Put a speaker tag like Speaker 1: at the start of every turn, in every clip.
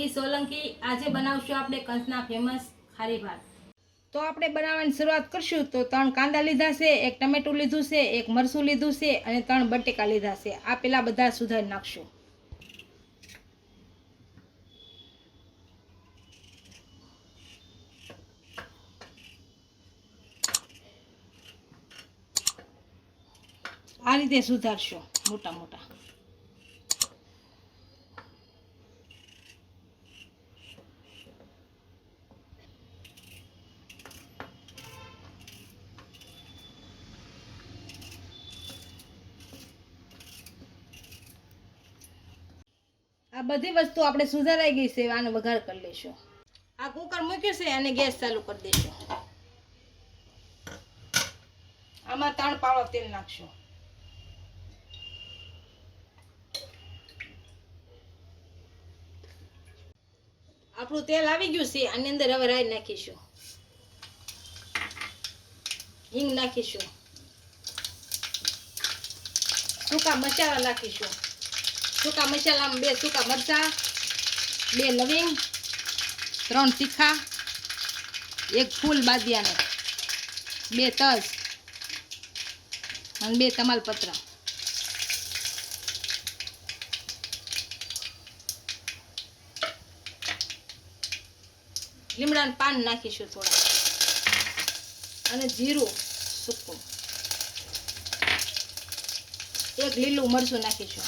Speaker 1: નિકી સોલંકી। આજે બનાવશું આપણે કંસના ફેમસ ખારી ભાત। તો આપણે બનાવવાની શરૂઆત કરશું। તો 3 કાંદા લીધા છે, 1 ટમેટું લીધું છે, 1 મરચું લીધું છે અને 3 બટેકા લીધા છે। આ પેલા બધા સુધારી નાખશું। આ રીતે સુધારશો મોટા મોટા। આ બધી વસ્તુ આપણે સુધારાઈ ગઈ છે। આનો વઘાર કરી લેશું। આ કુકર મૂક્યું છે અને ગેસ ચાલુ કરી દઈશું। આમાં 3 પાવડા તેલ નાખશું। આપણું તેલ આવી ગયું છે। આની અંદર હવે રાઈ નાખીશું, હિંગ નાખીશું, સૂકા મસાલા નાખીશું। સૂકા મસાલામાં 2 સૂકા મરચાં, 2 લવિંગ, 3 તીખા, 1 ફૂલ બાદિયાનો, 2 તજ અને 2 તમાલપત્ર। લીમડાના પાન નાખીશું થોડા અને જીરું સૂકું, 1 લીલું મરચું નાખીશું।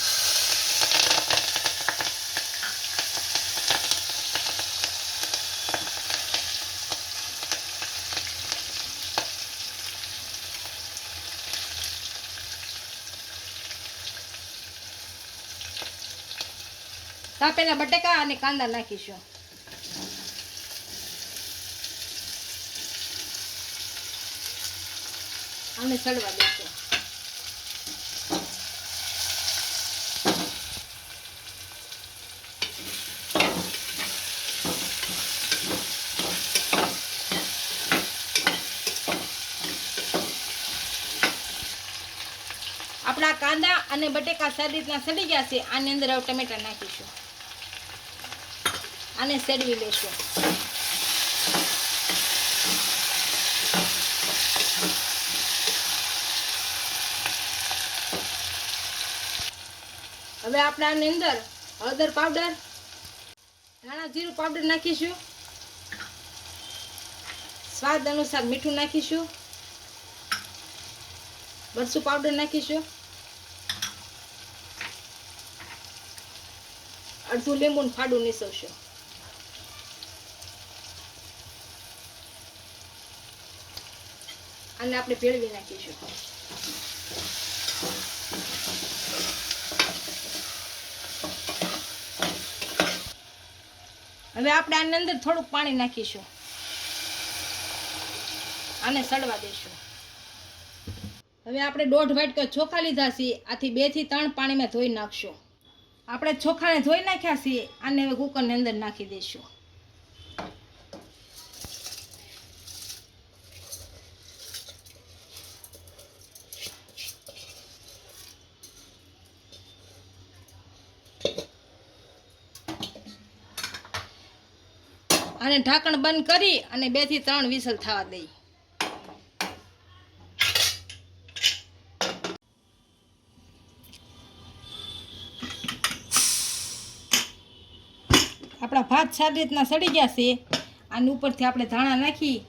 Speaker 1: કાપેલા બટેકા અને કાંદા નાખીશું। અને સડવા દઈશું। આપણા કાંદા અને બટેકા સારી રીતના સડી ગયા છે। આની અંદર હવે ટમેટા નાખીશું, આને સેડવી લેશું। હવે આપણે આની અંદર હળદર પાવડર, ધાણા જીરું પાવડર નાખીશું, સ્વાદ અનુસાર મીઠું નાખીશું, મરચું પાવડર નાખીશું, અડધું લીંબુનું ફાડું નીસવશું। અને આપણે ભેળવી નાખીશું। હવે આપણે આની અંદર થોડુંક પાણી નાખીશું, આને સડવા દઈશું। હવે આપણે 1.5 વાટકા ચોખા લીધા છે, આથી 2 થી 3 પાણીમાં ધોઈ નાખશું। આપણે ચોખાને ધોઈ નાખ્યા છે, આને હવે કુકરની અંદર નાખી દઈશું। અને ઢાંકણ બંધ કરી અને 2 થી 3 વિસલ થવા દઈ। આપણા ભાત સારી રીતના સડી ગયા છે। આની ઉપરથી આપણે ધાણા નાખી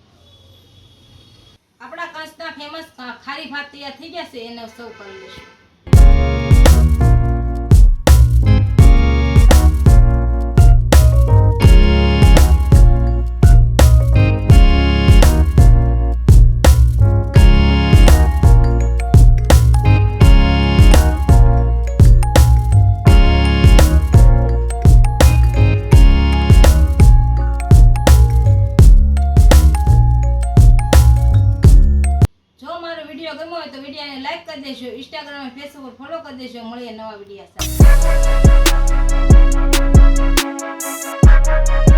Speaker 1: આપણા કંસના ફેમસ ખારી ભાત તૈયાર થઈ ગયા છે। એને સર્વ કરી લઈશું। વિડીયો ગમ્યો હોય તો વિડીયોને લાઈક કરી દેજો, ઇન્સ્ટાગ્રામ અને ફેસબુક પર ફોલો કરી દેજો। મળીએ નવા વિડીયો સાથે।